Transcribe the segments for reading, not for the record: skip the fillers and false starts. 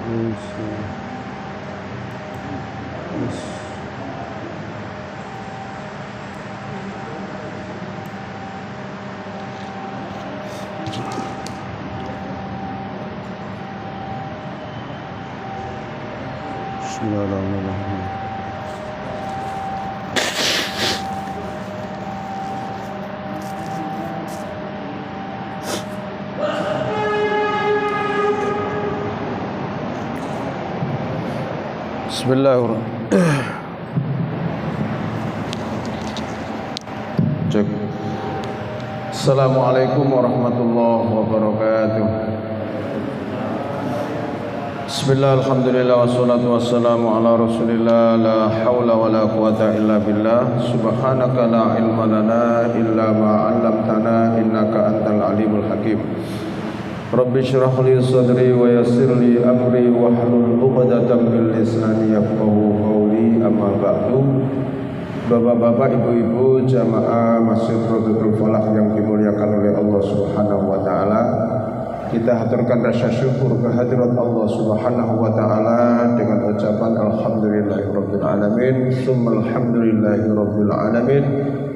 Bismillahirrahmanirrahim. Bismillahirrahmanirrahim. Cek. Assalamualaikum warahmatullahi wabarakatuh. Bismillah, alhamdulillah, wassalatu wassalamu ala rasulillah. La hawla wa la quwata illa billah. Subhanaka la ilma lana illa ma'allamtana innaka antal alimul hakim. Rabbi syrah li sadri wa yassir li amri wa hlul 'uqdatam min lisani yafqahu qawli. Amma ba'du. Bapak-bapak, ibu-ibu, jamaah Masjid Rodotul Falah yang dimuliakan oleh Allah Subhanahu wa taala. Kita haturkan rasa syukur kehadirat Allah Subhanahu wa taala dengan ucapan alhamdulillahirabbil alamin, summa alhamdulillahirabbil alamin,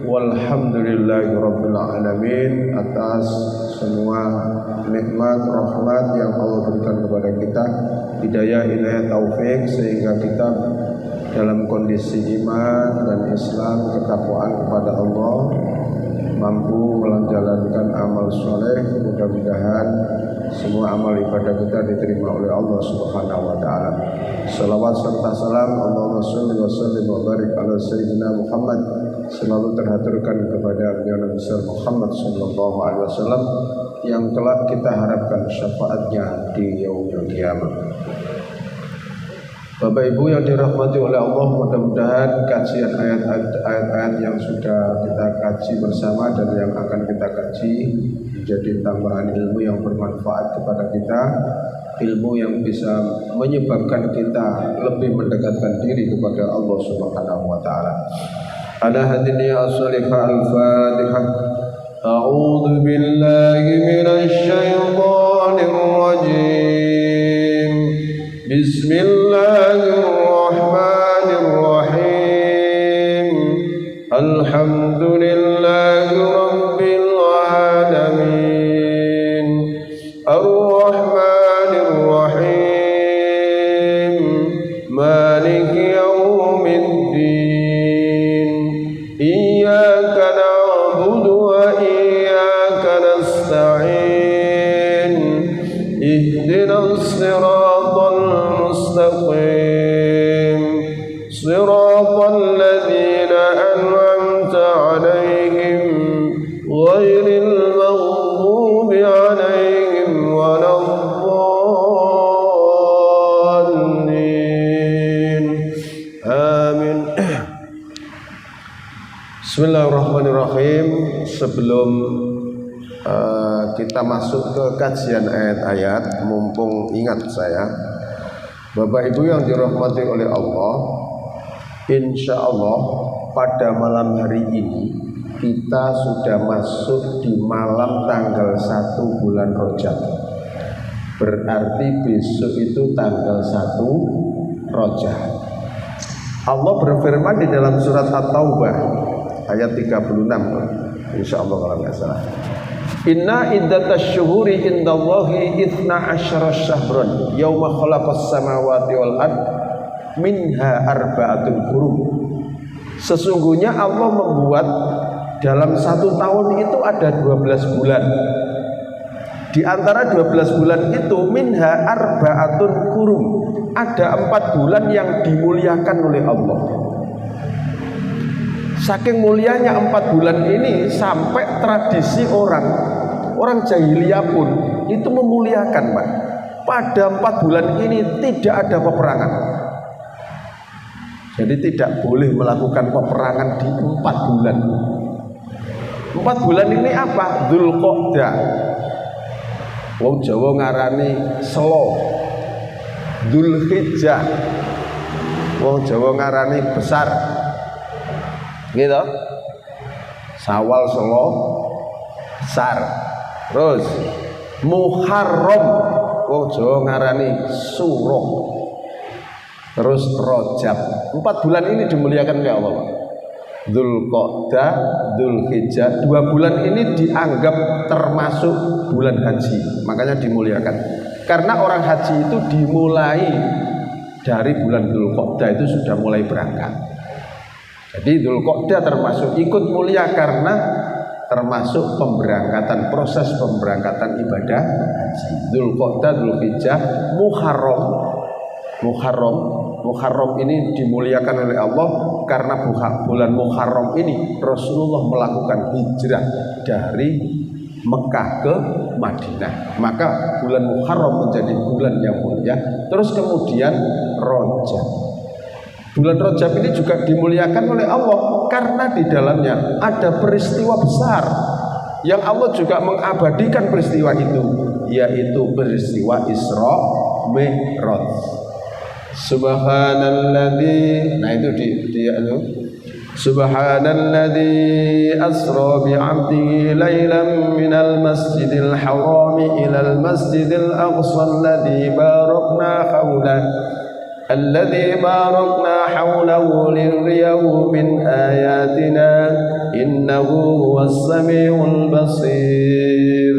walhamdulillahirabbil alamin atas semua nikmat rahmat yang Allah berikan kepada kita, hidayah, inayah, taufik, sehingga kita dalam kondisi iman dan Islam, ketakwaan kepada Allah, mampu menjalankan amal soleh. Mudah-mudahan semua amal ibadah kita diterima oleh Allah Subhanahu wa taala. Salawat serta salam Allahumma sholli wa sallim wa barik ala sayyidina Muhammad selalu terhaturkan kepada Nabi besar Muhammad sallallahu alaihi wasallam yang kelak kita harapkan syafaatnya di yaumil qiyamah. Bapak Ibu yang dirahmati oleh Allah, mudah-mudahan kajian ayat-ayat yang sudah kita kaji bersama dan yang akan kita kaji menjadi tambahan ilmu yang bermanfaat kepada kita, ilmu yang bisa menyebabkan kita lebih mendekatkan diri kepada Allah Subhanahu wa taala. Ala hadiniya as-salihah al-Fatihah. A'udzu billahi minasy syaithanir rajim. Bismillahirrahmanirrahim. Alhamdulillahi rabbil alamin. Ar-Rahmanir Rahim. Maliki yaumiddin. Iyyaka na'budu wa iyyaka nasta'in. Ihdinas siratal mustaqim. Siratal ladzina an'amta 'alaihim ghairil maghdubi 'alaihim waladdallin. Amin. Bismillahirrahmanirrahim. Sebelum kita masuk ke kajian ayat-ayat, mumpung ingat saya, Bapak Ibu yang dirahmati oleh Allah, insya Allah pada malam hari ini kita sudah masuk di malam tanggal 1 bulan Rajab. Berarti besok itu tanggal 1 Rajab. Allah berfirman di dalam surat At-Taubah ayat 36, insya Allah kalau nggak salah. Inna iddatasy syuhuri indallahi 12 syahran yauma khalaqas samawati wal ard minha arba'atun hurum. Sesungguhnya Allah membuat dalam 1 tahun itu ada 12 bulan. Di antara 12 bulan itu minha arba'atun hurum, ada 4 bulan yang dimuliakan oleh Allah. Saking mulianya 4 bulan ini sampai tradisi orang jahiliyah pun itu memuliakan, Pak. Pada 4 bulan ini tidak ada peperangan. Jadi tidak boleh melakukan peperangan di 4 bulan. 4 bulan ini apa? Dzulqa'dah. Wong Jawa ngarani Selo. Dzulhijjah. Wong Jawa ngarani besar. Gitu. Syawal, Selo, besar. Terus Muharram, wong Jawa ngarani Suro, terus Rajab. 4 bulan ini dimuliakan oleh Allah. Dzulqa'dah, Dzulhijjah, 2 bulan ini dianggap termasuk bulan haji, makanya dimuliakan. Karena orang haji itu dimulai dari bulan Dzulqa'dah itu sudah mulai berangkat. Jadi Dzulqa'dah termasuk ikut mulia karena termasuk pemberangkatan, proses pemberangkatan ibadah haji. Dzulqa'dah, Dzulhijjah, Muharram ini dimuliakan oleh Allah karena bulan Muharram ini Rasulullah melakukan hijrah dari Mekah ke Madinah. Maka bulan Muharram menjadi bulan yang mulia. Terus kemudian Rajab. Bulan Rajab ini juga dimuliakan oleh Allah karena di dalamnya ada peristiwa besar yang Allah juga mengabadikan peristiwa itu, yaitu peristiwa Isra Mi'raj. Subhanalladzi, nah itu Subhanalladzi asra bi'abdihi laylan minal masjidil harami ilal masjidil aqsa alladzi barakna hawlahu lirriyahu min ayatina innahu huwas samiul basir.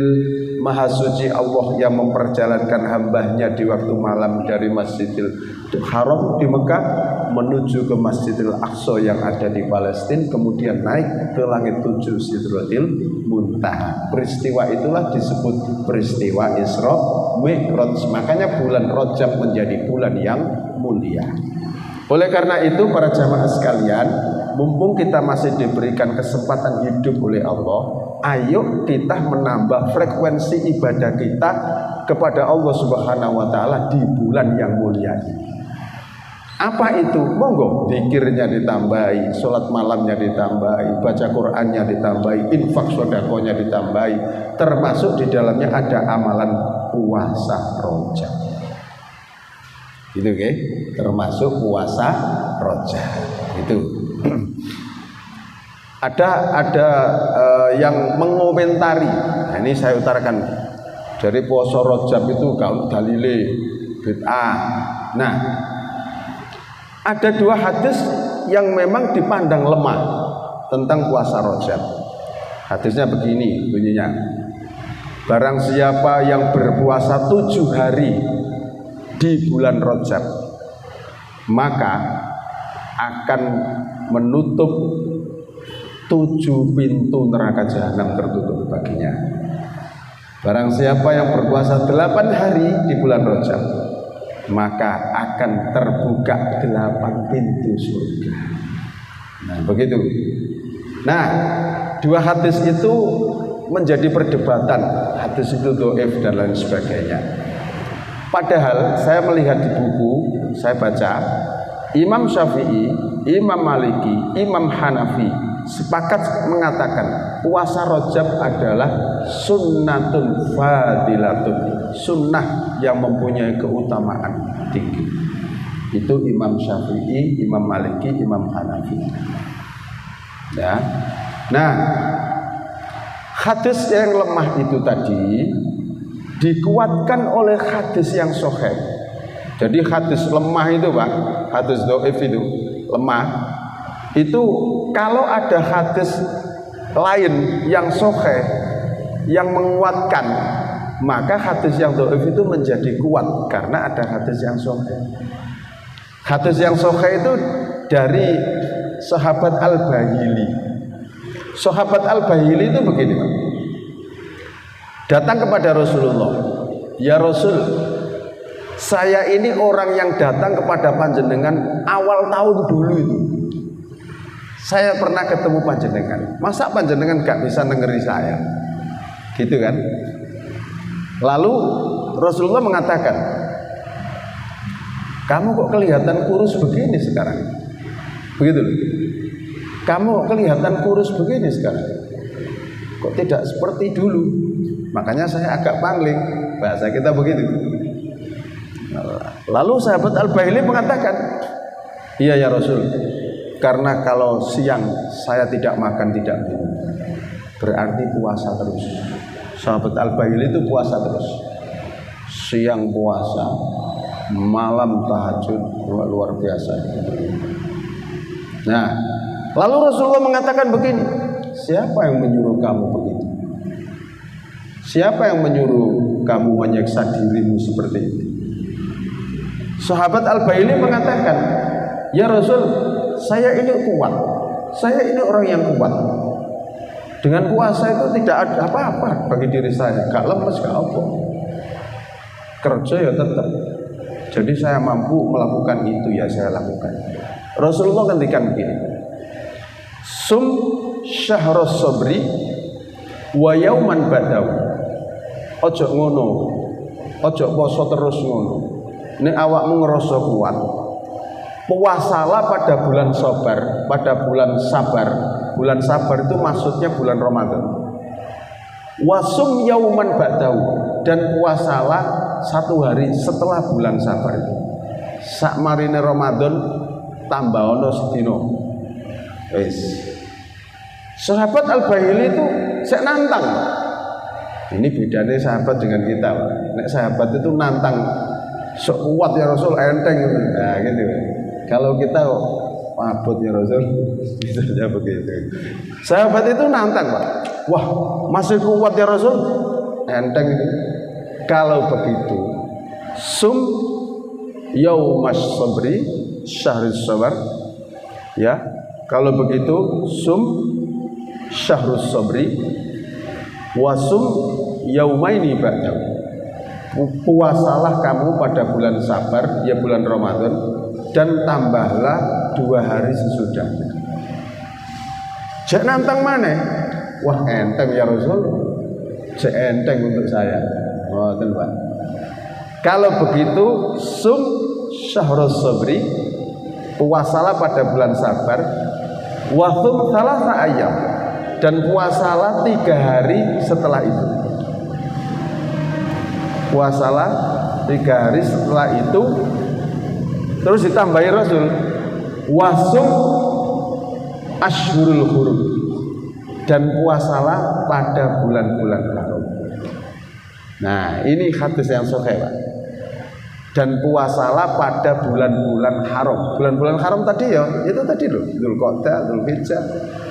Maha suci Allah yang memperjalankan hambanya di waktu malam dari Masjidil Haram di Mekah menuju ke Masjidil Aqsa yang ada di Palestina, kemudian naik ke langit 7 Sidratil Muntaha. Peristiwa itulah disebut peristiwa Isra Mi'raj. Makanya bulan Rajab menjadi bulan yang mulia. Oleh karena itu para jamaah sekalian, mumpung kita masih diberikan kesempatan hidup oleh Allah, ayo kita menambah frekuensi ibadah kita kepada Allah Subhanahu wa taala di bulan yang mulia ini. Apa itu? Monggo zikirnya ditambahi, sholat malamnya ditambahi, baca Qur'annya ditambahi, infak sedekahnya ditambahi, termasuk di dalamnya ada amalan puasa Rajab. Gitu oke? Termasuk puasa Rajab. Itu. Ada yang mengomentari. Nah, ini saya utarakan dari puasa Rajab itu kalau dalile bid'ah. Nah, ada 2 hadis yang memang dipandang lemah tentang puasa Rajab. Hadisnya begini bunyinya. Barang siapa yang berpuasa 7 hari di bulan Rajab, maka akan menutup 7 pintu neraka jahanam tertutup baginya. Barang siapa yang berpuasa 8 hari di bulan Rajab, maka akan terbuka 8 pintu surga. Nah, begitu. Nah, 2 hadis itu menjadi perdebatan. Hadis itu dhaif dan lain sebagainya. Padahal saya melihat di buku, saya baca Imam Syafi'i, Imam Maliki, Imam Hanafi sepakat mengatakan puasa Rajab adalah sunnatun fadilatun, sunnah yang mempunyai keutamaan tinggi. Itu Imam Syafi'i, Imam Maliki, Imam Hanafi. Ya. Nah, hadis yang lemah itu tadi dikuatkan oleh hadis yang sahih. Jadi hadis lemah itu Pak, hadis dhaif itu lemah. Itu kalau ada hadis lain yang sahih yang menguatkan, maka hadis yang dhaif itu menjadi kuat karena ada hadis yang sahih. Hadis yang sahih itu dari sahabat Al-Bahili. Sahabat Al-Bahili itu begini Pak. Datang kepada Rasulullah, ya Rasul, saya ini orang yang datang kepada panjenengan awal tahun dulu itu. Saya pernah ketemu panjenengan. Masa panjenengan gak bisa nengeri saya? Gitu kan? Lalu Rasulullah mengatakan, kamu kok kelihatan kurus begini sekarang? Begitu loh. Kamu kelihatan kurus begini sekarang. Kok tidak seperti dulu? Makanya saya agak pangling. Bahasa kita begitu. Lalu sahabat Al-Bahili mengatakan, iya ya Rasul, karena kalau siang saya tidak makan tidak minum, berarti puasa terus. Sahabat Al-Bahili itu puasa terus. siang puasa, malam tahajud, luar biasa. Nah, lalu Rasulullah mengatakan begini, siapa yang menyuruh kamu begitu? Siapa yang menyuruh kamu menyiksa dirimu seperti itu? Sahabat Al-Baili mengatakan, ya Rasul, saya ini kuat, saya ini orang yang kuat. Dengan puasa itu tidak ada apa-apa bagi diri saya, gak lemes, gak apa. Kerja ya tetap. Jadi saya mampu melakukan itu, ya saya lakukan. Rasulullah ngendikan begini, sum syahrus sabri wa yauman ba'dahu. Ojo ngono, ojo poso terus ngono. Nek awakmu ngerasa kuat, puasalah pada bulan sabar, pada bulan sabar. Bulan sabar itu maksudnya bulan Ramadan. Wasum yauman ba'dahu, dan puasalah satu hari setelah bulan sabar itu. Sak marine Ramadan tambah ono sedino. Wis. Sahabat Al-Baili itu saya nantang. Ini bedanya sahabat dengan kita, Pak. Nek sahabat itu nantang, sok kuat ya Rasul, enteng gitu. Nah, gitu. Kalau kita abot ya Rasul, bisa begitu. Sahabat itu nantang, Pak. Wah, masih kuat ya Rasul, enteng itu. Kalau begitu, sum yaumas sabri syahrus sabar, ya. Kalau begitu, sum syahrus sabri wasum yaumaini ba'dahu. Puasalah kamu pada bulan sabar, ya bulan Ramadan, dan tambahlah 2 hari sesudahnya. Cek nantang mana? Wah, enteng ya Rasul, cek enteng untuk saya. Ngoten, Pak. Kalau begitu, sum syahrus sabri, puasalah pada bulan sabar, wasum salasa ayyam, dan puasalah 3 hari setelah itu. Puasalah 3 hari setelah itu. Terus ditambahi Rasul, wasum ashhurul hurum, dan puasalah pada bulan-bulan haram. Nah, ini hadis yang sahih, Pak. Dan puasalah pada bulan-bulan haram. Bulan-bulan haram tadi ya, itu tadi loh, Dzulqa'dah, Dzulhijjah,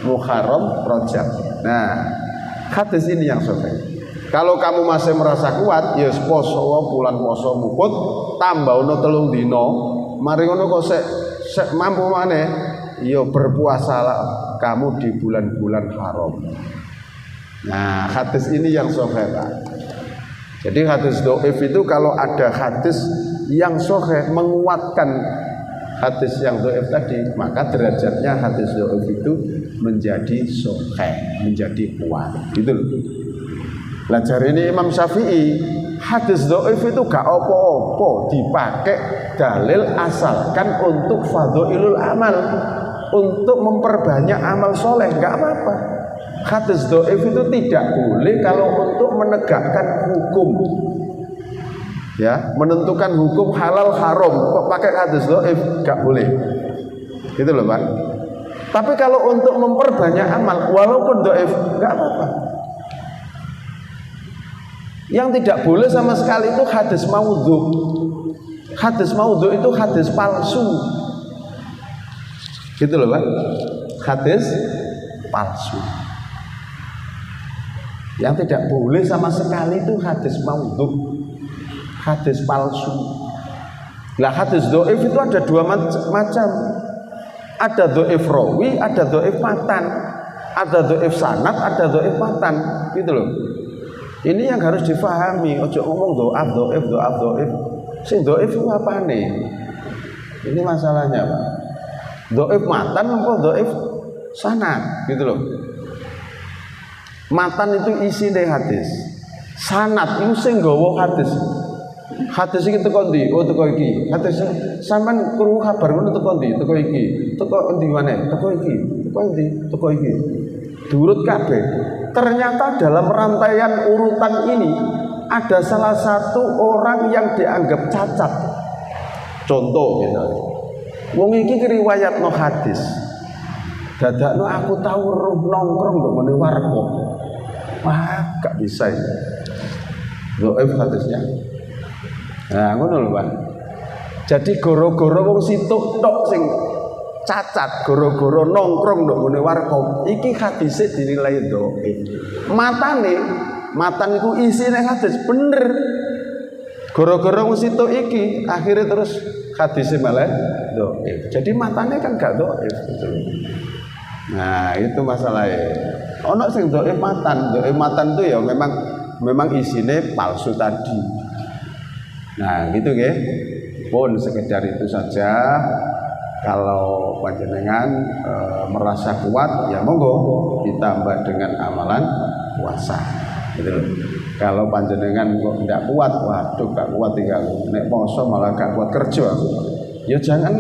Muharram, Rajab. Nah, hadis ini yang sahih. Kalau kamu masih merasa kuat, ya poso bulan poso mukut, tambah ono 3 dino, mari ngono kok sek mampu maneh, ya berpuasalah kamu di bulan-bulan haram. Nah, hadis ini yang sahih, Pak. Jadi hadis dhaif itu kalau ada hadis yang sahih menguatkan hadis yang dhaif tadi, maka derajatnya hadis dhaif itu menjadi sahih, menjadi kuat. Gitu loh. Belajar ini Imam Syafi'i, hadis dhaif itu gak apa-apa dipakai dalil asalkan untuk fadhailul amal, untuk memperbanyak amal soleh, gak apa-apa. Hadis dhaif itu tidak boleh kalau untuk menegakkan hukum, ya, menentukan hukum halal haram kok pakai hadis dhaif, gak boleh. Gitu loh, Pak. Tapi kalau untuk memperbanyak amal walaupun dhaif, gak apa-apa. Yang tidak boleh sama sekali itu hadis maudhu. Hadis maudhu itu hadis palsu. Gitu loh, Pak. Hadis palsu. Yang tidak boleh sama sekali itu hadis maudhu, hadis palsu. Lah hadis dhaif itu ada 2 macam. Ada dhaif rawi, ada dhaif matan. Ada dhaif sanad, ada dhaif matan. Gitu loh. Ini yang harus difahami. Ojo ngomong dhaif. Sing dhaif itu apane? Ini masalahnya, Pak. Dhaif matan apa dhaif sanad? Gitu loh. Matan itu isi dari hadis. Sanad itu sing nggawa hadis. Hadis iki teko ndi? Oh teko iki. Hadis sampean krungu kabar ngono teko ndi? Teko iki. Teko endi maneh? Teko iki. Teko endi? Teko iki. Durut kabeh. Ternyata dalam rantaian urutan ini ada salah satu orang yang dianggap cacat. Contoh misalnya, wong iki riwayatno hadis. Dadakno aku tahu nongkrong mbok mene warga. Wah, gak bisa ini. Dhaif hadisnya. Nah, ngono lho, Pak. Jadi goro-goro wong situk tok sing cacat, goro-goro nongkrong ndok ngene warkop, iki hadise dinilai dhaif. Matan iku isine hadis bener. Goro-goro wong situk iki akhirnya terus hadise malah dhaif. Jadi matane kan gak dhaif gitu. Nah, itu masalahnya. Ono sing dhaif matan tuh ya memang isine palsu tadi. Nah, gitu nggih. Pun sekedar itu saja. Kalau panjenengan merasa kuat, ya monggo ditambah dengan amalan puasa. Gitu loh. Kalau panjenengan kok tidak kuat, waduh gak kuat tinggal nek poso malah gak kuat kerja. Ya jangan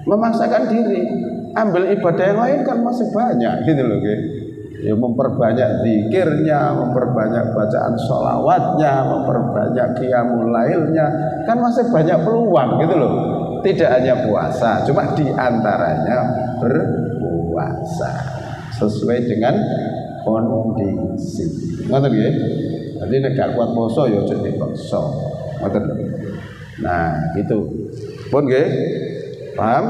memaksakan diri. Ambil ibadah yang lain kan masih banyak, gitu loh, nggih. Ya memperbanyak zikirnya, memperbanyak bacaan sholawatnya, memperbanyak qiyamul lailnya, kan masih banyak peluang gitu loh. Tidak hanya puasa, cuma diantaranya berpuasa sesuai dengan kondisi. Ngoten nggih. Jadi nek gak kuat poso ya aja dipaksa. Ngoten. Nah, gitu. Pun nggih. Paham?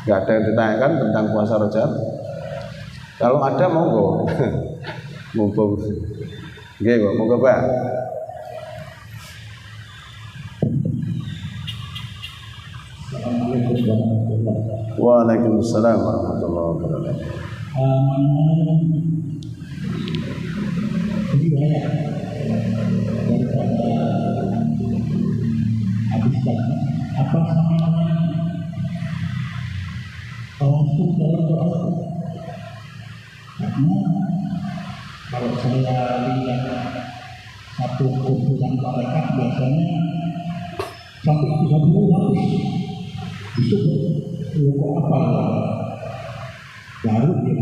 Gak ada yang ditanyakan tentang puasa Rajab? Kalau ada monggo. Mumpung nggih kok monggo Pak. Waalaikumsalam warahmatullahi wabarakatuh. Apa tawasul dalam doa? Karena kalau saya lihat satu kumpulan malaikat biasanya sampai 30 habis itu kok apa baru dia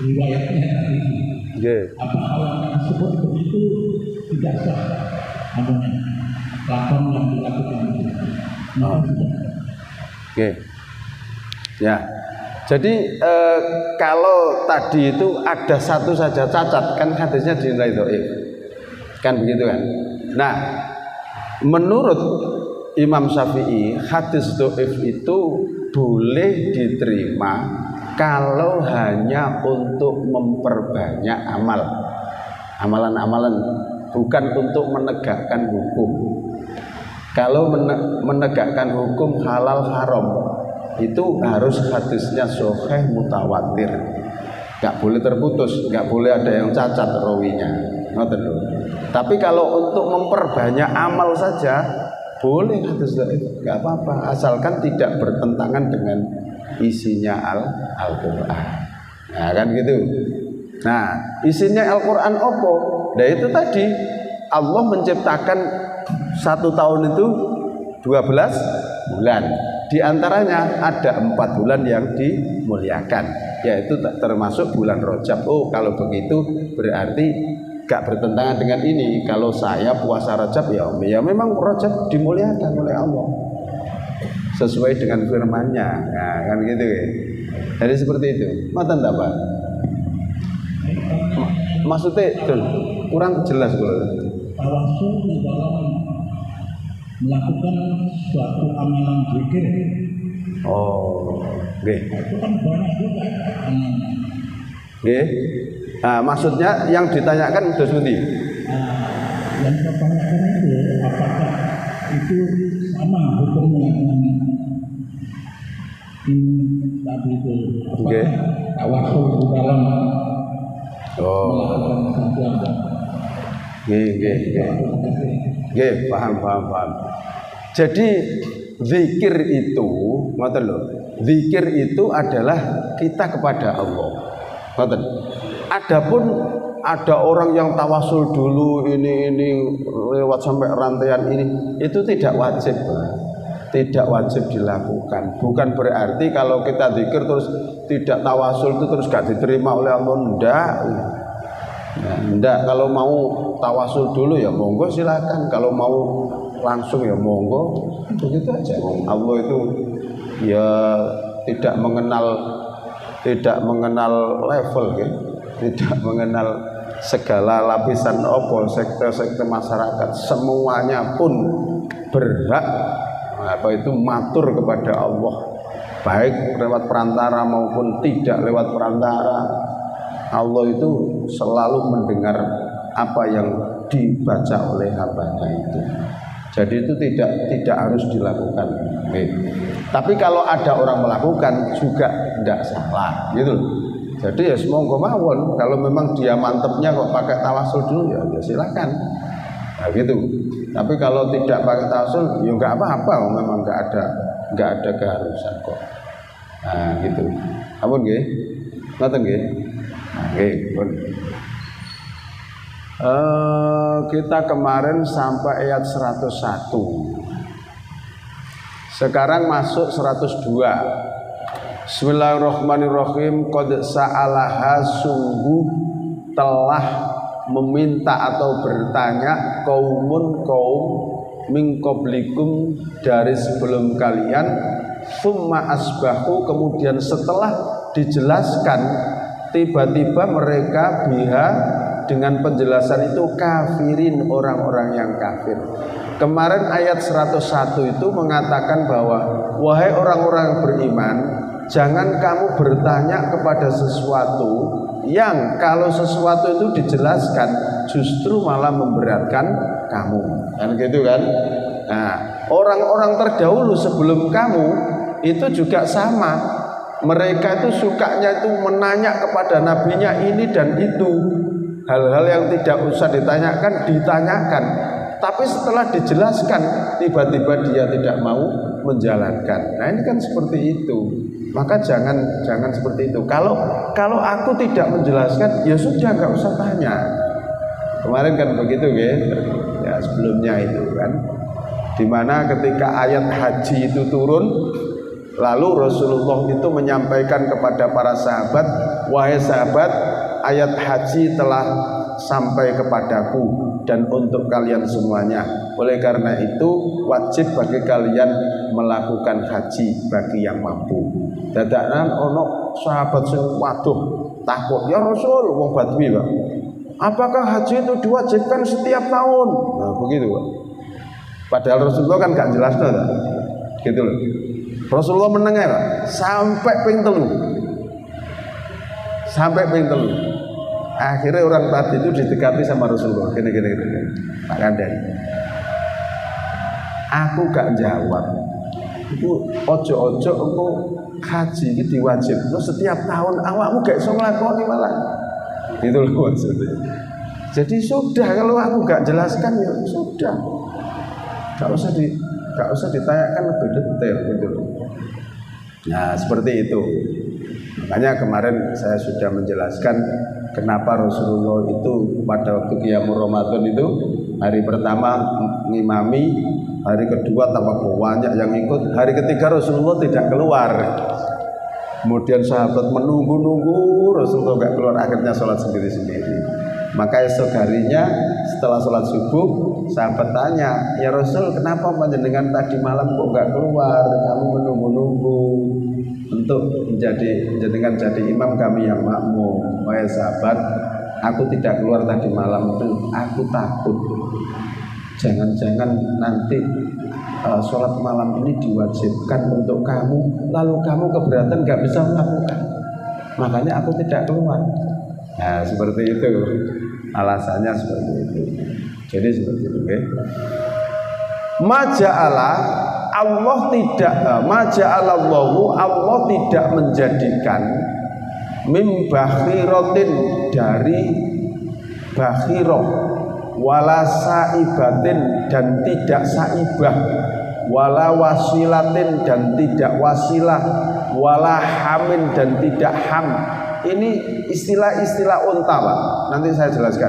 riwayatnya apa kalau disebut begitu tidak sah adanya lakon yang dilakukan itu. Oke. Ya. Jadi kalau tadi itu ada satu saja cacat, kan hadisnya dinilai dhaif. Kan begitu kan? Nah, menurut Imam Syafi'i, hadis dhaif itu boleh diterima kalau hanya untuk memperbanyak amalan-amalan, bukan untuk menegakkan hukum. Kalau menegakkan hukum halal haram, itu harus hadisnya sahih mutawatir, nggak boleh terputus, nggak boleh ada yang cacat rawinya. Tapi kalau untuk memperbanyak amal saja boleh hadis dhaif, nggak apa-apa, asalkan tidak bertentangan dengan isinya Al-Quran. Nah kan gitu. Nah isinya Al-Quran apa? Nah itu tadi Allah menciptakan 1 tahun itu 12 bulan. Di antaranya ada 4 bulan yang dimuliakan, yaitu termasuk bulan Rajab. Oh kalau begitu berarti gak bertentangan dengan ini. Kalau saya puasa Rajab ya memang Rajab dimuliakan oleh Allah sesuai dengan firman-Nya. Nah kan gitu ya. Jadi seperti itu. Matan tak Pak? Maksudnya kurang jelas kalau tawasul di dalam melakukan suatu amalan zikir. Oh, nggih. Itu kan banyak juga Nggih. Nah, maksudnya yang ditanyakan dos pundi? Yang ditanyakan itu apakah itu sama hukumnya dengan tadi itu? Nggih. Tawasul di dalam melakukan sesuatu. Nggih, paham. Jadi zikir itu, ngoten lho. Zikir itu adalah kita kepada Allah. Ngoten. Adapun ada orang yang tawasul dulu ini lewat sampai rantaian ini, itu tidak wajib. Tidak wajib dilakukan. Bukan berarti kalau kita zikir terus tidak tawasul itu terus gak diterima oleh Allah. Enggak, kalau mau tawasul dulu ya monggo silakan, kalau mau langsung ya monggo, begitu aja. Allah itu ya tidak mengenal level gitu. tidak mengenal segala lapisan sekte-sekte masyarakat, semuanya pun berhak itu matur kepada Allah, baik lewat perantara maupun tidak lewat perantara. Allah itu selalu mendengar apa yang dibaca oleh hambanya itu. Jadi itu tidak harus dilakukan. Tapi kalau ada orang melakukan juga tidak salah, gitu. Jadi ya monggo mawon, kalau memang dia mantepnya kok pakai tawasul dulu ya silakan. Nah gitu. Tapi kalau tidak pakai tawasul ya nggak apa-apa, memang nggak ada keharusan kok. Nah gitu. Ampun nggih. Ngoten nggih. Nggih, pun. Kita kemarin sampai ayat 101. Sekarang masuk 102. Bismillahirrahmanirrahim. Qad sa'alaha, sungguh telah meminta atau bertanya kaum min qablikum, dari sebelum kalian, summa asbahu, kemudian setelah dijelaskan tiba-tiba mereka biha, dengan penjelasan itu, kafirin, orang-orang yang kafir. Kemarin ayat 101 itu mengatakan bahwa wahai orang-orang yang beriman, jangan kamu bertanya kepada sesuatu yang kalau sesuatu itu dijelaskan justru malah memberatkan kamu, kan gitu kan? Nah, orang-orang terdahulu sebelum kamu itu juga sama. Mereka itu sukanya itu menanya kepada nabinya ini dan itu, hal-hal yang tidak usah ditanyakan. Tapi setelah dijelaskan tiba-tiba dia tidak mau menjalankan. Nah ini kan seperti itu. Maka jangan seperti itu. Kalau aku tidak menjelaskan, ya sudah nggak usah tanya. Kemarin kan begitu ya sebelumnya itu kan, dimana ketika ayat haji itu turun, lalu Rasulullah itu menyampaikan kepada para sahabat, wahai sahabat, ayat haji telah sampai kepadaku dan untuk kalian semuanya. Oleh karena itu wajib bagi kalian melakukan haji bagi yang mampu. Dadakan ono sahabat sing waduh takut, ya Rasul, wong Badui, Pak. Apakah haji itu diwajibkan setiap tahun? Nah, begitu, Pak. Padahal Rasulullah kan gak jelas dah. Gitu loh. Rasulullah menengah, Pak, sampai ping 3. Akhirnya orang tadi itu didekati sama Rasulullah. Gini. Pak Kandan, aku gak jawab. Itu ojo-ojo engko haji ini diwajibkan setiap tahun, awakmu gak iso nglakoni malah. Itu loh maksudnya. Jadi sudah, kalau aku gak jelaskan ya sudah. Gak usah ditanyakan lebih detail gitu loh. Nah, seperti itu. Makanya kemarin saya sudah menjelaskan kenapa Rasulullah itu pada waktu Qiyamul Ramadan itu hari pertama ngimami, hari kedua tambah banyak yang ikut, hari ketiga Rasulullah tidak keluar. Kemudian sahabat menunggu Rasulullah tidak keluar, akhirnya sholat sendiri-sendiri. Maka esok harinya setelah sholat subuh, sahabat tanya, ya Rasul, kenapa panjenengan tadi malam kok nggak keluar? Kamu menunggu untuk menjadikan jadi imam kami yang makmum. Wahai sahabat, aku tidak keluar tadi malam itu, aku takut jangan-jangan nanti sholat malam ini diwajibkan untuk kamu, lalu kamu keberatan gak bisa melakukan, makanya aku tidak keluar. Nah seperti itu alasannya, seperti itu. Jadi seperti itu. Allah tidak menjadikan mim bakhiratin, dari bakhirah, wala saibatin, dan tidak saibah, wala wasilatin, dan tidak wasilah, wala hamin, dan tidak ham. Ini istilah-istilah unta, Pak. Nanti saya jelaskan.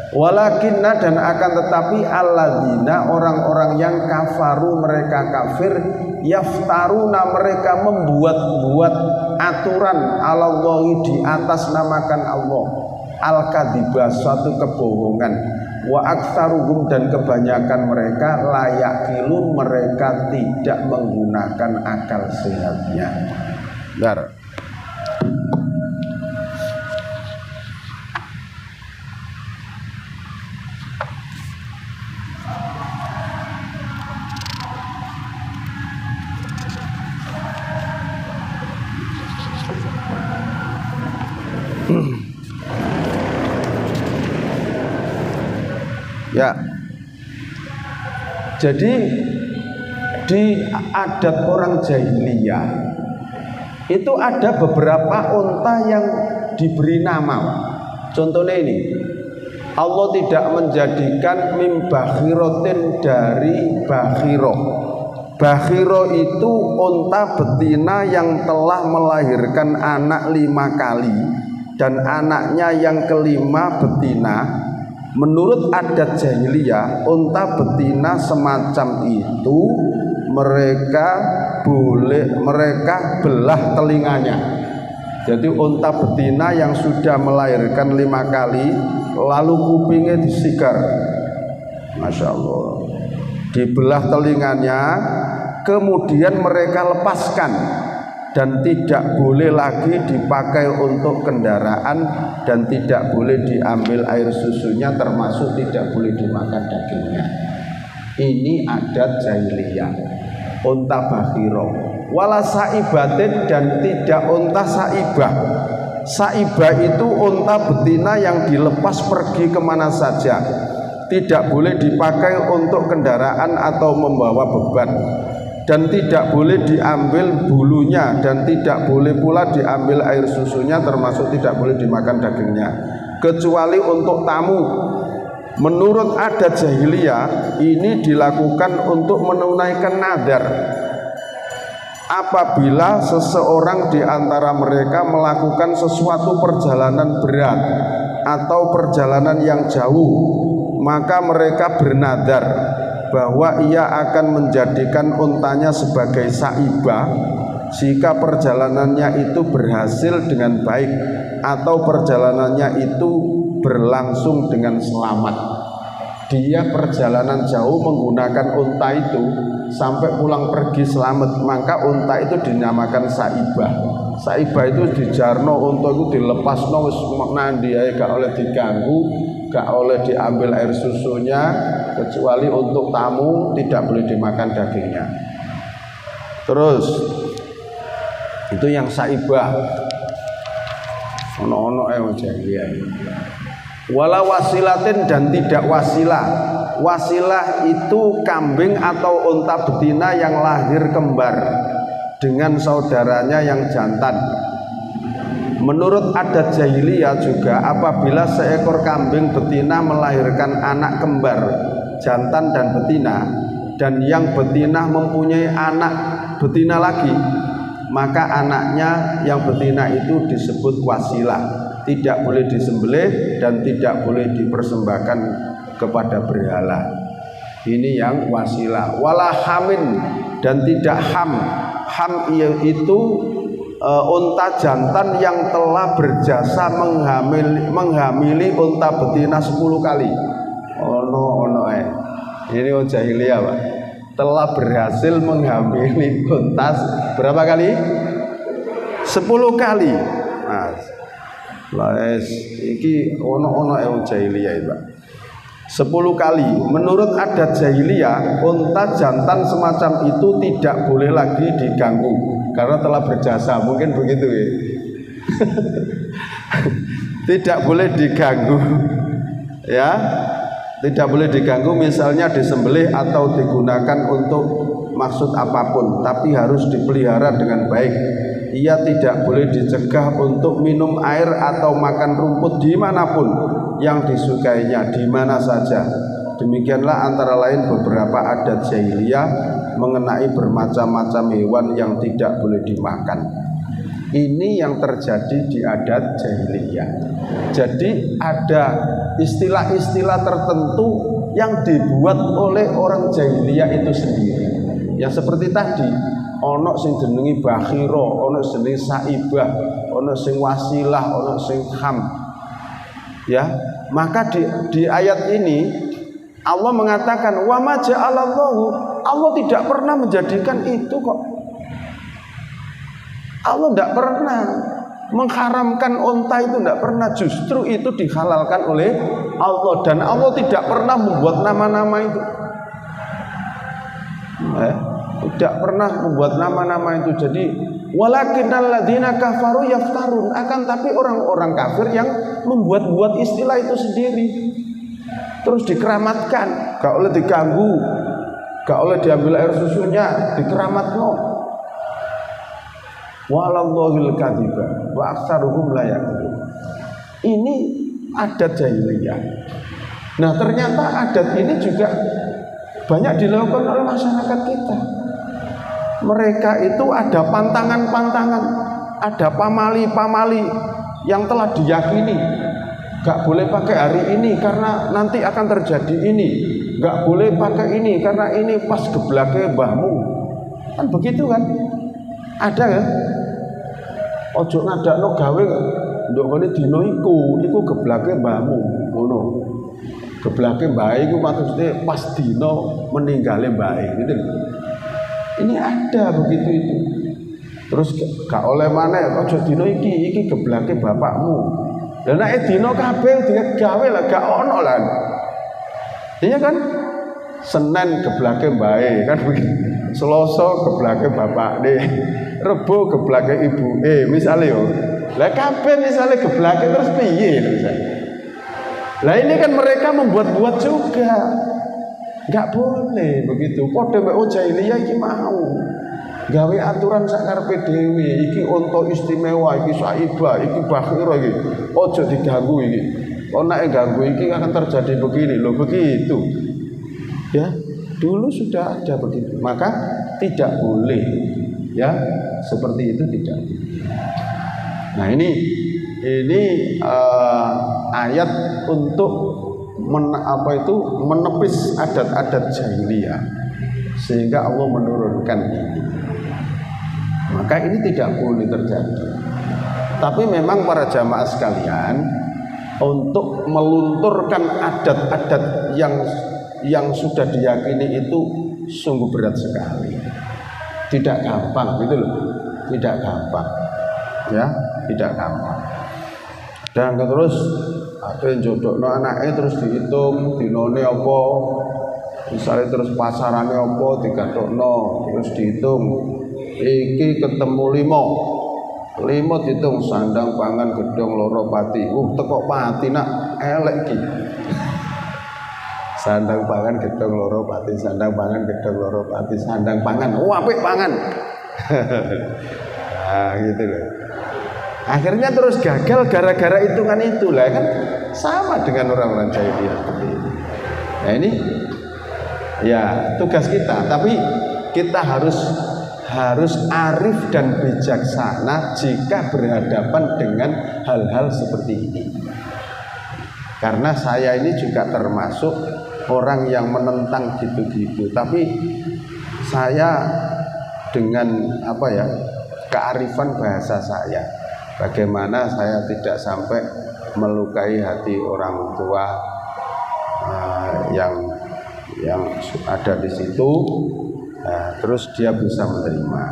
Walakinna, dan akan tetapi alladzina, orang-orang yang kafaru, mereka kafir, yaftaruna, mereka membuat-buat aturan alallahi, di atas namakan Allah, al-kadzibah, suatu kebohongan, wa aktsaruhum, dan kebanyakan mereka layakilun, mereka tidak menggunakan akal sehatnya. Benar. Ya. Jadi di adat orang jahiliyah itu ada beberapa unta yang diberi nama. Contohnya ini, Allah tidak menjadikan mim bakhirotin dari bakhiro. Bakhiro itu unta betina yang telah melahirkan anak 5 kali dan anaknya yang kelima betina. Menurut adat jahiliyah, unta betina semacam itu mereka belah telinganya. Jadi unta betina yang sudah melahirkan 5 kali lalu kupingnya disigar, Masya Allah, dibelah telinganya, kemudian mereka lepaskan dan tidak boleh lagi dipakai untuk kendaraan dan tidak boleh diambil air susunya, termasuk tidak boleh dimakan dagingnya. Ini adat jahiliyah. Unta bakhiro wala saibatin, dan tidak unta saibah. Saibah itu unta betina yang dilepas pergi kemana saja, tidak boleh dipakai untuk kendaraan atau membawa beban, dan tidak boleh diambil bulunya, dan tidak boleh pula diambil air susunya, termasuk tidak boleh dimakan dagingnya, kecuali untuk tamu. Menurut adat jahiliyah, ini dilakukan untuk menunaikan nadar. Apabila seseorang di antara mereka melakukan sesuatu perjalanan berat atau perjalanan yang jauh, maka mereka bernadar bahwa ia akan menjadikan untanya sebagai saibah jika perjalanannya itu berhasil dengan baik atau perjalanannya itu berlangsung dengan selamat. Dia perjalanan jauh menggunakan unta itu sampai pulang pergi selamat, maka unta itu dinamakan saibah. Saibah itu dijarno, unta itu dilepasno wis nandi ae, gak oleh diganggu, gak oleh diambil air susunya, kecuali untuk tamu, tidak boleh dimakan dagingnya. Terus itu yang saibah. Ono-ono jahiliyah. Wala wasilatin, dan tidak wasilah. Wasilah itu kambing atau unta betina yang lahir kembar dengan saudaranya yang jantan. Menurut adat jahiliyah juga, apabila seekor kambing betina melahirkan anak kembar jantan dan betina, dan yang betina mempunyai anak betina lagi, maka anaknya yang betina itu disebut wasilah. Tidak boleh disembelih dan tidak boleh dipersembahkan kepada berhala. Ini yang wasilah. Wala hamin, dan tidak ham. Ham itu unta jantan yang telah berjasa menghamili unta betina 10 kali. Ini jahiliyah, Pak. Telah berhasil menghamili unta berapa kali? 10 kali. Nah, iki ono jahiliyah, Pak. 10 kali. Menurut adat jahiliyah, unta jantan semacam itu tidak boleh lagi diganggu karena telah berjasa. Mungkin begitu ya. Tidak boleh diganggu. Ya. Tidak boleh diganggu, misalnya disembelih atau digunakan untuk maksud apapun, tapi harus dipelihara dengan baik. Ia tidak boleh dicegah untuk minum air atau makan rumput dimanapun yang disukainya, di mana saja. Demikianlah antara lain beberapa adat jahiliyah mengenai bermacam-macam hewan yang tidak boleh dimakan. Ini yang terjadi di adat jahiliyah. Jadi ada istilah-istilah tertentu yang dibuat oleh orang jahiliyah itu sendiri. Yang seperti tadi, ono sing jenengi bakhiro, ono sing saibah, ono sing wasilah, ono sing ham. Ya, maka di ayat ini Allah mengatakan wa ma ja'alallahu, Allah tidak pernah menjadikan itu kok. Allah tidak pernah mengharamkan unta, itu tidak pernah, justru itu dihalalkan oleh Allah, dan Allah tidak pernah membuat nama-nama itu. Tidak pernah membuat nama-nama itu. Jadi walakinnal ladzina kafaru yaftarun, akan tapi orang-orang kafir yang membuat-buat istilah itu sendiri. terus dikeramatkan, gak oleh diganggu, gak oleh diambil air susunya, dikeramatno. Walallahil kadziba wa aktsaruhum la ya'lamun. Ini adat jahiliyah. Nah, ternyata adat ini juga banyak dilakukan oleh masyarakat kita. Mereka itu ada pantangan-pantangan, ada pamali-pamali yang telah diyakini. Gak boleh pakai hari ini karena nanti akan terjadi ini. Gak boleh pakai ini karena ini pas geblake mbahmu. Kan begitu kan? Ada kan? Ojo ngadakno gawe nduk ngene dina iku geblake mbahmu, ngono. Geblake mbahe iku maksudnya pas dina meninggalnya mbahe gitu. Ini ada begitu itu. Terus gak oleh maneh ojo dina iki geblake bapakmu. Lah nek dina kabeh digawe lah gak ono lah. Iya kan? Senin geblake mbahe kan begitu. Selasa geblake bapakne. Rebo geblake ibu, misalnya yo, lah kabeh misalnya geblake terus piye misalnya. Lah ini kan mereka membuat-buat juga, nggak boleh begitu. Kode mbak jahiliyah iki mau, gawe aturan sakarepe dhewe, iki unta istimewa, iki saibah, iki bakhira iki, ojo diganggu iki. Kalau nek ganggu iki akan terjadi begini loh, begitu. Ya, dulu sudah ada begitu, maka tidak boleh. Ya, seperti itu tidak. Nah ini ayat untuk menepis adat-adat jahiliyah sehingga Allah menurunkan ini. Maka ini tidak boleh terjadi. Tapi memang para jamaah sekalian, untuk melunturkan adat-adat yang sudah diyakini itu sungguh berat sekali. Tidak gampang gitu loh, tidak gampang, ya, tidak gampang. Dan terus ada yang jodohno anaknya terus dihitung, dinone apa, misalnya terus pasarannya apa, digadokno, terus dihitung, iki ketemu 5 dihitung sandang pangan gedong loro pati, tekok pati nak elek ki. Sandang pangan gedong loro pati, sandang pangan gedong loro pati, sandang pangan, apik pangan. Nah, gitu loh. Akhirnya terus gagal gara-gara hitungan itulah kan sama dengan orang-orang jahiliyah seperti ini. Nah ini ya tugas kita, tapi kita harus arif dan bijaksana jika berhadapan dengan hal-hal seperti ini. Karena saya ini juga termasuk orang yang menentang gitu-gitu, tapi saya dengan kearifan bahasa saya, bagaimana saya tidak sampai melukai hati orang tua yang ada di situ, terus dia bisa menerima,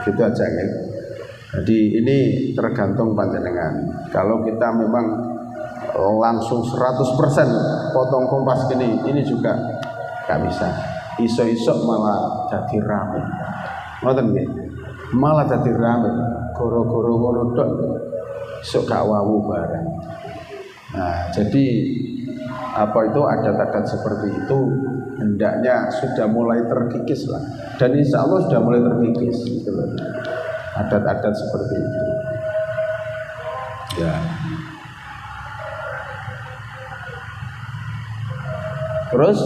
gitu aja kan. Jadi ini tergantung panjenengan. Kalau kita memang langsung 100% potong kompas ini juga gak bisa. Iso-iso malah jadi rame. Ngoten nggih. Malah jadi rame. Goro-goro ngono tok iso gak wawu bareng. Nah, jadi adat-adat seperti itu hendaknya sudah mulai terkikis lah. Dan insya Allah sudah mulai terkikis gitu loh. Adat-adat seperti itu. Ya. Terus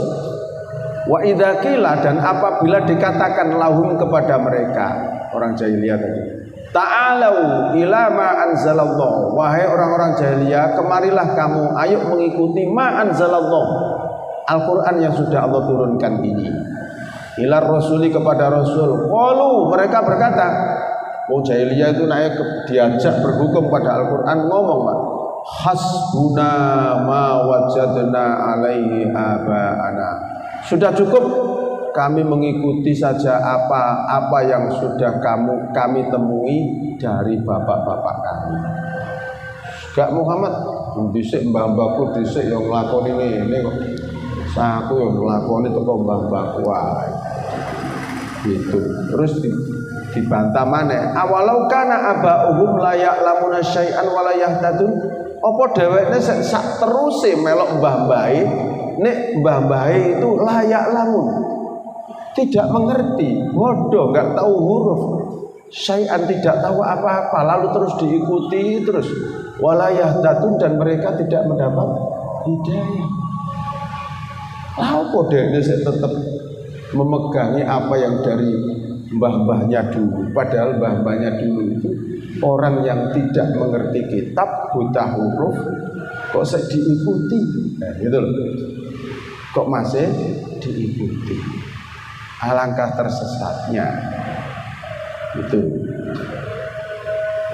wa idza qila, dan apabila dikatakan lahum kepada mereka orang jahiliyah tadi, ta'alau ila ma anzalallah, wahai orang-orang jahiliyah, kemarilah kamu, ayo mengikuti ma anzalallah, Al-Qur'an yang sudah Allah turunkan ini. Ila rasuli, kepada rasul. Qalu, mereka berkata, jahiliyah itu diajak berhukum pada Al-Qur'an, ngomong Pak, hasbuna ma wajadna alaihi aba'ana. Sudah cukup kami mengikuti saja apa yang sudah kami temui dari bapak-bapak kami. Gak Muhammad, dhisik mbah-mbahku dhisik yang nglakoni ngene kok. Aku yang nglakoni teko mbah-mbahku wae. Gitu. Terus dibantah maneh. Awalau kana aba'uhum la ya'lamuna syai'an wa la yahtadun. Apa dheweke sak teruse melok mbah-mbahe, nek mbah-mbahe itu layak lamun. Tidak mengerti, bodoh, enggak tahu huruf. Syai'an tidak tahu apa-apa, lalu terus diikuti terus. Walayah datun dan mereka tidak mendapat hidayah. Apa dheweke tetap memegangi apa yang dari mbah-mbahnya dulu, padahal mbah-mbahnya dulu itu orang yang tidak mengerti kitab, buta huruf, kok diikuti, nah, gitu loh. Kok masih diikuti? Alangkah tersesatnya itu.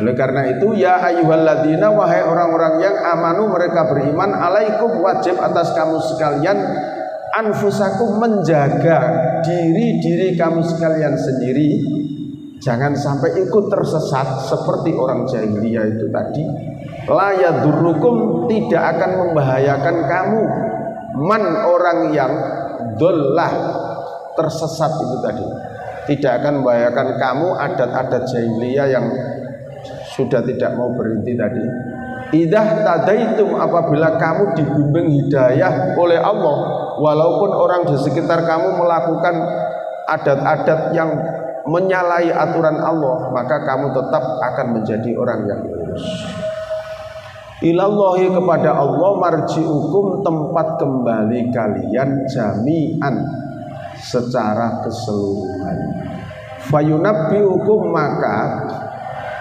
Oleh karena itu, ya ayyuhalladzina, wahai orang-orang yang amanu, mereka beriman, alaikum, wajib atas kamu sekalian, anfusakum, menjaga diri kamu sekalian sendiri, jangan sampai ikut tersesat seperti orang jahiliyah itu tadi. La yadurrukum, tidak akan membahayakan kamu, man, orang yang dollah, tersesat itu tadi, tidak akan membahayakan kamu adat-adat jahiliyah yang sudah tidak mau berhenti tadi. Idah tadaitum, apabila kamu dibimbing hidayah oleh Allah, walaupun orang di sekitar kamu melakukan adat-adat yang menyalahi aturan Allah, maka kamu tetap akan menjadi orang yang lurus. Ilallahi, kepada Allah, marji'ukum, tempat kembali kalian, jami'an, secara keseluruhan. Fayunabbi'ukum, maka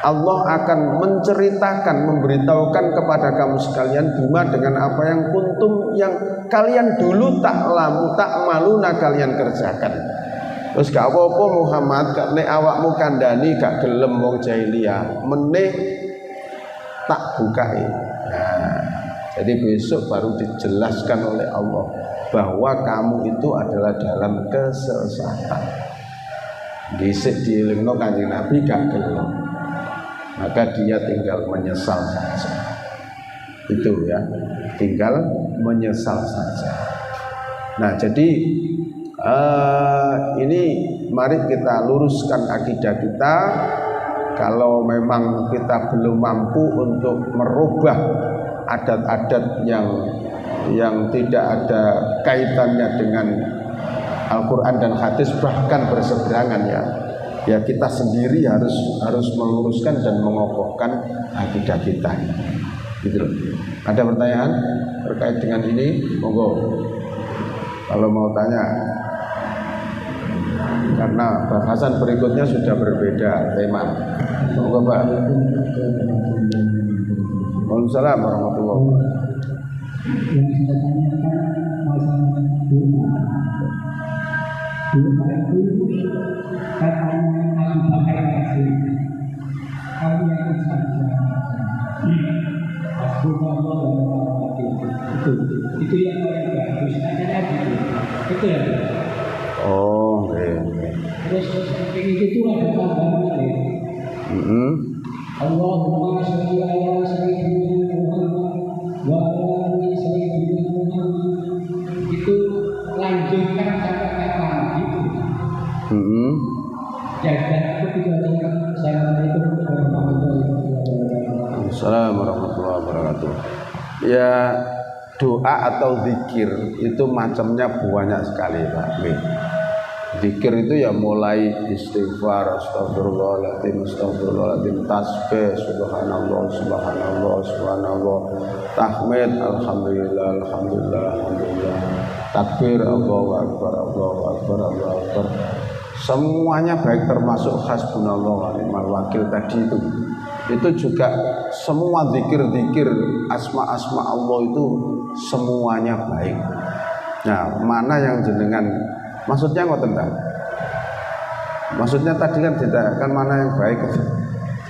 Allah akan menceritakan, memberitahukan kepada kamu sekalian, bima, dengan apa yang kuntum, yang kalian dulu tak maluna, kalian kerjakan. Terus gak apa-apa Muhammad, nek awakmu kandani gak gelem wong jahiliyah, meneh tak bukai. Nah, jadi besok baru dijelaskan oleh Allah bahwa kamu itu adalah dalam kesesatan. Dhisik dielingno Kanjeng Nabi gak gelem, maka dia tinggal menyesal saja. Itu ya, tinggal menyesal saja. Nah, jadi ini mari kita luruskan akidah kita. Kalau memang kita belum mampu untuk merubah adat-adat yang tidak ada kaitannya dengan Al-Quran dan hadis, bahkan berseberangan, ya kita sendiri harus meluruskan dan mengokohkan akidah kita. Gitu loh. Ada pertanyaan terkait dengan ini? Monggo. Kalau mau tanya, karena bahasan berikutnya sudah berbeda tema. Monggo Pak. Waalaikumsalam warahmatullahi wabarakatuh. Yang saya tanyakan masalah doa. Doa itu katanya Abu Bakar Basir, kamu yang saja. Hasbunallah wa ni'mal wakil. Itu yang paling bagus. Katanya gitu. Itu ya. Oh, Terus itu ada tambahannya ya. Allahumma sholli ala sayyidina Muhammad wa ala ali sayyidina Muhammad. Itu lanjutkan kata-kata gitu. Ya, dan itu juga. Assalamualaikum warahmatullahi wabarakatuh. Assalamualaikum warahmatullahi wabarakatuh. Ya, doa atau zikir itu macamnya banyak sekali Pak. Zikir itu ya mulai istighfar, astagfirullahaladzim, astagfirullahaladzim, tasbih, subhanallah, subhanallah, subhanallah, tahmid, alhamdulillah, alhamdulillah, alhamdulillah, takbir, Allahu akbar, Allahu akbar, Allahu akbar. Semuanya baik, termasuk hasbunallah wa ni'mal wakil tadi itu juga semua zikir-zikir asma-asma Allah itu semuanya baik. Nah, mana yang jenengan maksudnya ngoten ta? Maksudnya tadi kan tidak kan mana yang baik.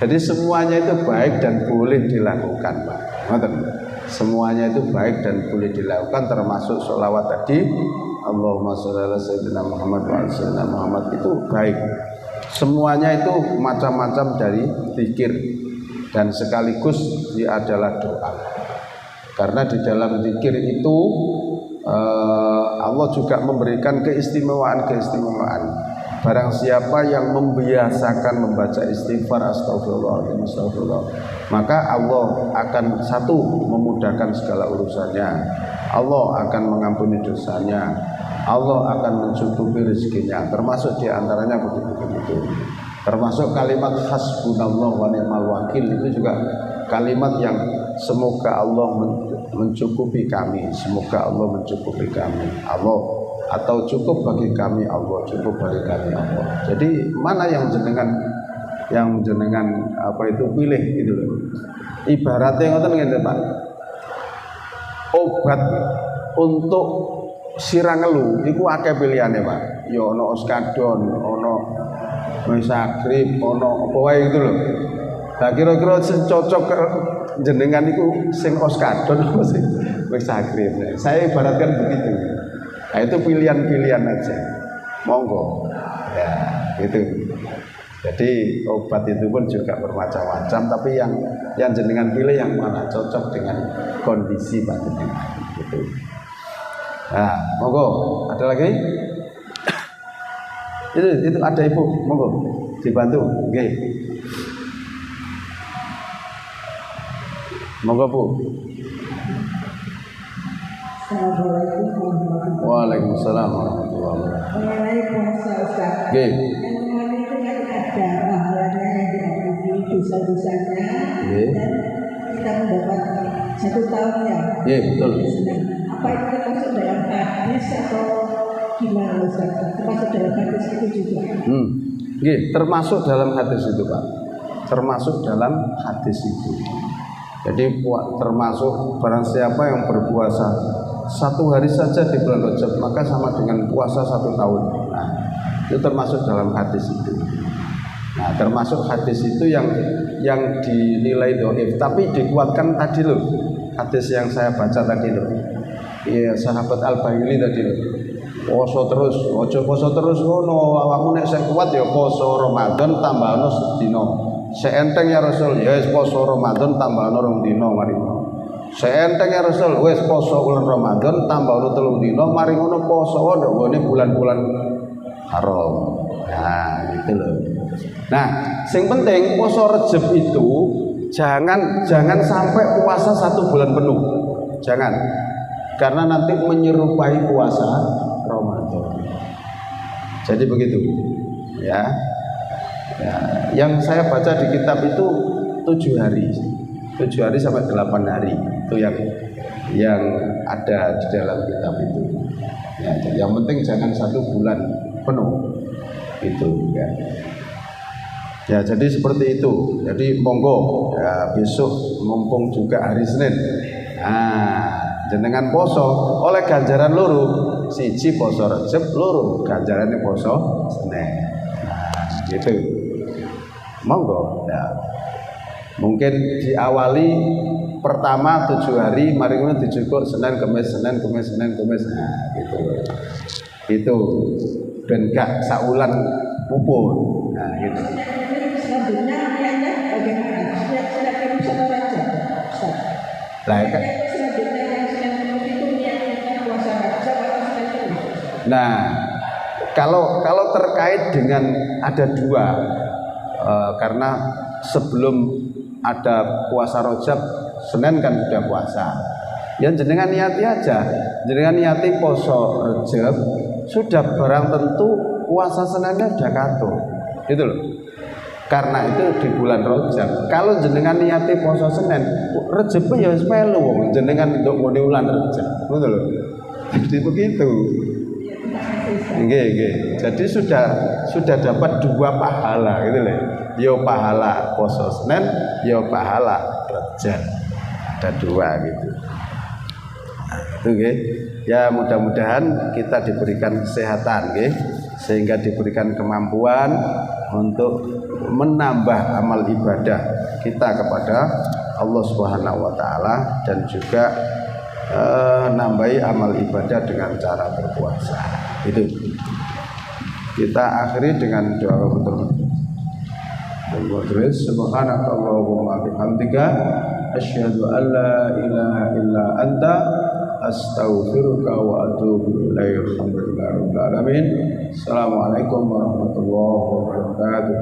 Jadi semuanya itu baik dan boleh dilakukan, Pak. Ngoten. Semuanya itu baik dan boleh dilakukan, termasuk sholawat tadi. Allahumma sholli ala sayyidina Muhammad wa ala sayyidina Muhammad, itu baik. Semuanya itu macam-macam dari zikir, dan sekaligus dia adalah doa. Karena di dalam zikir itu Allah juga memberikan keistimewaan. Barang siapa yang membiasakan membaca istighfar astagfirullah, astagfirullah, maka Allah akan satu memudahkan segala urusannya. Allah akan mengampuni dosanya. Allah akan mencukupi rezekinya. Termasuk diantaranya begitu. Termasuk kalimat hasbunallah wa ni'mal wakil, itu juga kalimat yang semoga Allah mencukupi kami, semoga Allah mencukupi kami, Allah, atau cukup bagi kami Allah, cukup bagi kami Allah. Jadi mana yang jenengan apa itu pilih gitu loh. Ibaratnya ngoten ngene Pak. Obat untuk sirah ngelu iku akeh pilihane Pak. Ya ana oskadon, ana mesagrip, ono apa wae gitu loh. Nah kira-kira sing cocok jenengan iku sing oskadon apa sing mesagrip. Saya ibaratkan begitu. Nah itu pilihan-pilihan aja. Monggo. Ya, gitu. Jadi obat itu pun juga bermacam-macam, tapi yang jenengan pilih yang mana cocok dengan kondisi batin gitu. Nah, monggo. Ada lagi? Itu ada ibu, monggo dibantu, oke. Monggo Bu. Assalamualaikum warahmatullahi wabarakatuh. Waalaikumsalam warahmatullahi wabarakatuh. Mengenai puasa Ustaz, Oke. yang kemarin itu kan ada pahalanya yang diampuni dosa-dosanya, dan kita mendapat 1 tahunnya. Iya betul. Apa itu termasuk dalam hadis atau gimana Ustaz? Termasuk dalam hadis itu juga? Termasuk dalam hadis itu Pak. Termasuk dalam hadis itu. Jadi termasuk barang siapa yang berpuasa 1 hari saja di bulan Rajab, maka sama dengan puasa 1 tahun. Nah, itu termasuk dalam hadis itu. Nah, termasuk hadis itu yang dinilai dhaif, tapi dikuatkan tadi loh. Hadis yang saya baca tadi loh. Iya, sahabat Al-Bahili tadi loh. Poso terus, ojo poso terus ngono. Awakmu nek sing kuat ya poso Ramadan tambahno sedina. Seenteng ya Rasul, ya wis poso Ramadan tambahno 2 dina mari. Seenteng ya Rasul, wis poso bulan Ramadan tambahno 3 dina mari ngono poso ndok gone bulan-bulan haram. Nah, gitu loh. Nah, sing penting poso Rejab itu jangan sampai puasa 1 bulan penuh. Jangan. Karena nanti menyerupai puasa Ramadan. Jadi begitu. Ya. Yang saya baca di kitab itu 7 hari. 7 hari sampai 8 hari. Itu yang ada di dalam kitab itu. Ya, yang penting jangan 1 bulan penuh. Itu ya. Ya, jadi seperti itu. Jadi monggo ya, besok mumpung juga hari Senin. Nah, jenengan poso oleh ganjaran loro. Siji poso Rejab, loro ganjarane poso Senin. Nah, gitu. Monggo ya. Mungkin diawali pertama 7 hari, mari ngono dicukur Senin, Kamis, Senin, Kamis, Senin, Kamis. Nah, gitu. Itu ben gak saulan pupur. Nah, gitu. Selanjutnya niatnya bagaimana? Silakan sama saja. Lah, selanjutnya yang Senin itu niatnya puasa Rajab atau Senin terus? nah, kalau terkait dengan ada 2. Karena sebelum ada puasa Rajab, Senin kan sudah puasa. Ya jenengan niati aja, jenengan niati poso Rajab, sudah barang tentu puasa Seninnya udah kato, gitu loh. Karena itu di bulan Rajab. Kalau jenengan niati poso Senin, Rajabnya ya wis melu, jenengan untuk ngene ulan Rajab, gitu loh. Jadi begitu. Nggih. Jadi sudah dapat 2 pahala gitu loh. Yo pahala poso Senin, yo pahala Rajab. Ada 2 gitu. Nah, itu nggih. Ya mudah-mudahan kita diberikan kesehatan nggih, sehingga diberikan kemampuan untuk menambah amal ibadah kita kepada Allah Subhanahu wa taala dan juga nambahi amal ibadah dengan cara berpuasa. Itu kita akhiri dengan doa betul. Subhanakallahumma bihamdika asyhadu an la ilaha illa anta astaghfiruka wa atubu ilaik. Alhamdulillahirabbil alamin. Assalamualaikum warahmatullahi wabarakatuh.